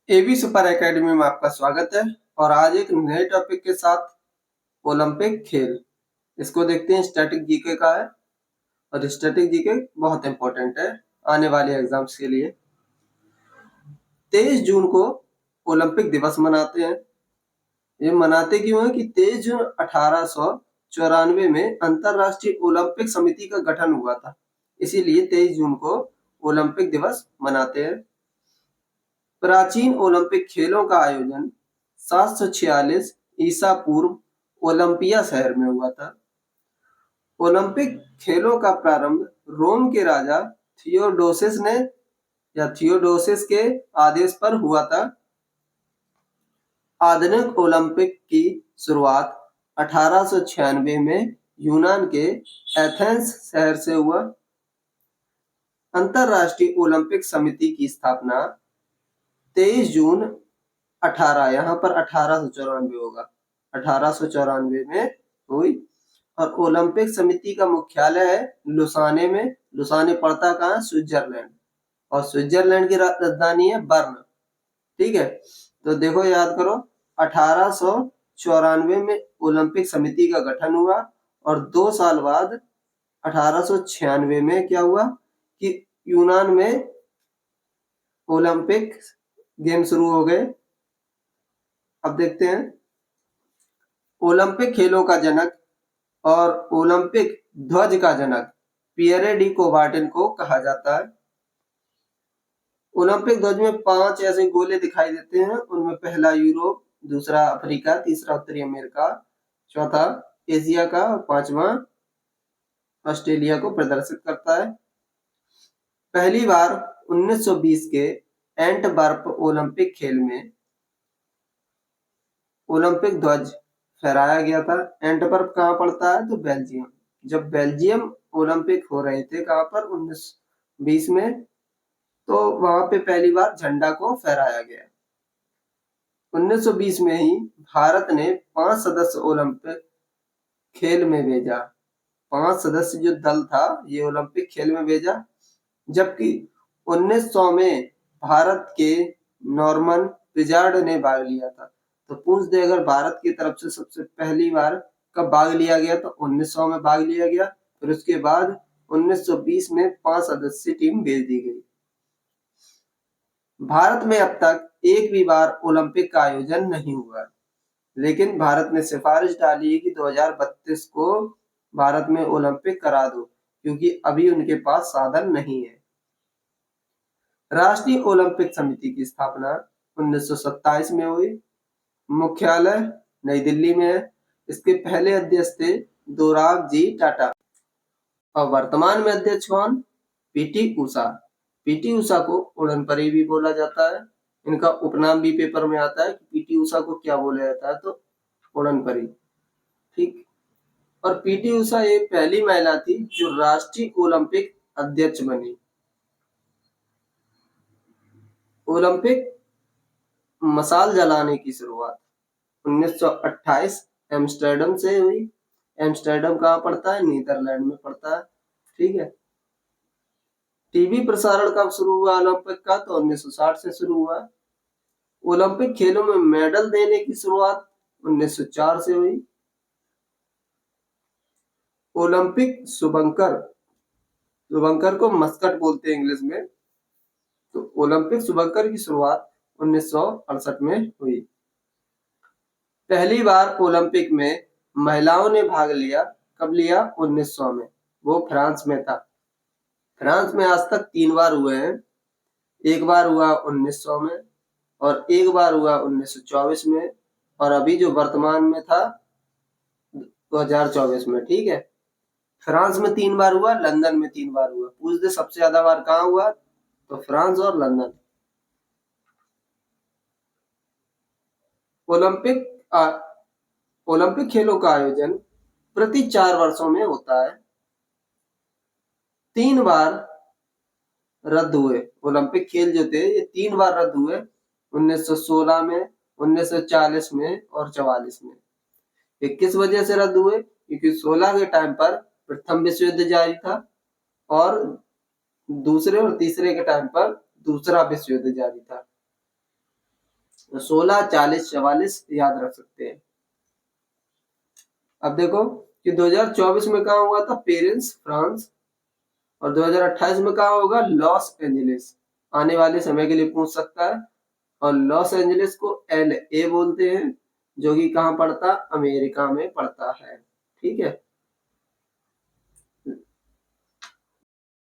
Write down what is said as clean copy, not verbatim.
AB super academy में आपका स्वागत है। और आज एक नए टॉपिक के साथ ओलंपिक खेल इसको देखते हैं। स्टैटिक जीके का है और स्टैटिक जीके बहुत इंपॉर्टेंट है आने वाले एग्जाम्स के लिए। 23 जून को ओलंपिक दिवस मनाते हैं। ये मनाते क्यों है कि 23 जून 1894 में अंतरराष्ट्रीय ओलंपिक समिति का गठन हुआ था, इसीलिए 23 जून को ओलंपिक दिवस मनाते हैं। प्राचीन ओलंपिक खेलों का आयोजन 746 ईसा पूर्व ओलंपिया शहर में हुआ था। ओलंपिक खेलों का प्रारंभ रोम के राजा थियोडोसिस के आदेश पर हुआ था। आधुनिक ओलंपिक की शुरुआत 1896 में यूनान के एथेंस शहर से हुआ। अंतरराष्ट्रीय ओलंपिक समिति की स्थापना 23 जून 18, यहाँ पर 1894 होगा, 1894 में हुई। और ओलंपिक समिति का मुख्यालय है लुसाने में। लुसाने पड़ता कहाँ? स्विट्जरलैंड। और स्विट्जरलैंड की राजधानी है बर्न। ठीक है, तो देखो याद करो, 1894 में ओलंपिक समिति का गठन हुआ और 2 साल बाद 1896 में क्या हुआ कि यूनान में ओलंपिक गेम शुरू हो गए। अब देखते हैं ओलंपिक खेलों का जनक और ओलंपिक ध्वज का जनक पियरे डी कोबार्टिन को कहा जाता है। ओलंपिक ध्वज में 5 ऐसे गोले दिखाई देते हैं। उनमें पहला यूरोप, दूसरा अफ्रीका, तीसरा उत्तरी अमेरिका, चौथा एशिया का, पांचवा ऑस्ट्रेलिया को प्रदर्शित करता है। पहली बार 1920 के एंटवर्प ओलंपिक खेल में ओलंपिक ध्वज फहराया गया था। एंटवर्प कहाँ पड़ता है? तो बेल्जियम। जब बेल्जियम ओलंपिक हो रहे थे कहाँ पर? 1920 में, तो वहां पे पहली बार झंडा को फहराया गया। 1920 में ही भारत ने 5 सदस्य ओलंपिक खेल में भेजा। 5 सदस्य जो दल था ये ओलंपिक खेल में भेजा। जबकि 1900 में भारत के नॉर्मन रिजार्ड ने भाग लिया था। तो पूछ दे अगर भारत की तरफ से सबसे पहली बार कब भाग लिया गया, तो 1900 में भाग लिया गया। फिर उसके बाद 1920 में 5 सदस्यीय टीम भेज दी गई। भारत में अब तक एक भी बार ओलंपिक का आयोजन नहीं हुआ, लेकिन भारत ने सिफारिश डाली है कि 2032 को भारत में ओलंपिक करा दो, क्योंकि अभी उनके पास साधन नहीं है। राष्ट्रीय ओलंपिक समिति की स्थापना 1927 में हुई। मुख्यालय नई दिल्ली में है। इसके पहले अध्यक्ष थे दोराबजी टाटा और वर्तमान में अध्यक्ष कौन? पीटी उषा। पीटी उषा को उड़न परी भी बोला जाता है। इनका उपनाम भी पेपर में आता है कि पीटी उषा को क्या बोला जाता है, तो उड़न परी। ठीक। और पीटी उषा एक पहली महिला थी जो राष्ट्रीय ओलंपिक अध्यक्ष बनी। ओलंपिक मशाल जलाने की शुरुआत 1928 एम्स्टर्डम से हुई। एम्स्टर्डम कहाँ पड़ता है? नीदरलैंड में पड़ता है। ठीक है। टीवी प्रसारण कब शुरू हुआ ओलंपिक का? तो 1960 से शुरू हुआ। ओलंपिक खेलों में मेडल देने की शुरुआत 1904 से हुई। ओलंपिक शुभंकर, शुभंकर को मस्कट बोलते हैं इंग्लिश में, तो ओलंपिक शुभंकर की शुरुआत 1968 में हुई। पहली बार ओलंपिक में महिलाओं ने भाग लिया, कब लिया? 1900 में, वो फ्रांस में था। फ्रांस में आज तक 3 बार हुए हैं। एक बार हुआ 1900 में और एक बार हुआ 1924 में, और अभी जो वर्तमान में था 2024 में। ठीक है। फ्रांस में 3 बार हुआ, लंदन में 3 बार हुआ। पूछ दे सबसे ज्यादा बार कहाँ हुआ, तो फ्रांस और लंदन। ओलंपिक खेलों का आयोजन प्रति 4 वर्षों में होता है। 3 बार रद्द हुए ओलंपिक खेल जो थे, ये 3 बार रद्द हुए, 1916 में, 1940 में और 44 में। ये किस वजह से रद्द हुए? क्योंकि 16 के टाइम पर प्रथम विश्व युद्ध जारी था और दूसरे और तीसरे के टाइम पर दूसरा विश्व युद्ध जारी था। तो 16, 40, 44 याद रख सकते हैं। अब देखो कि 2024 में कहाँ हुआ था, पेरिस फ्रांस, और 2028 में कहाँ होगा, लॉस एंजलिस। आने वाले समय के लिए पूछ सकता है। और लॉस एंजलिस को LA बोलते हैं, जो कि कहाँ पड़ता, अमेरिका में पड़ता है। ठीक है।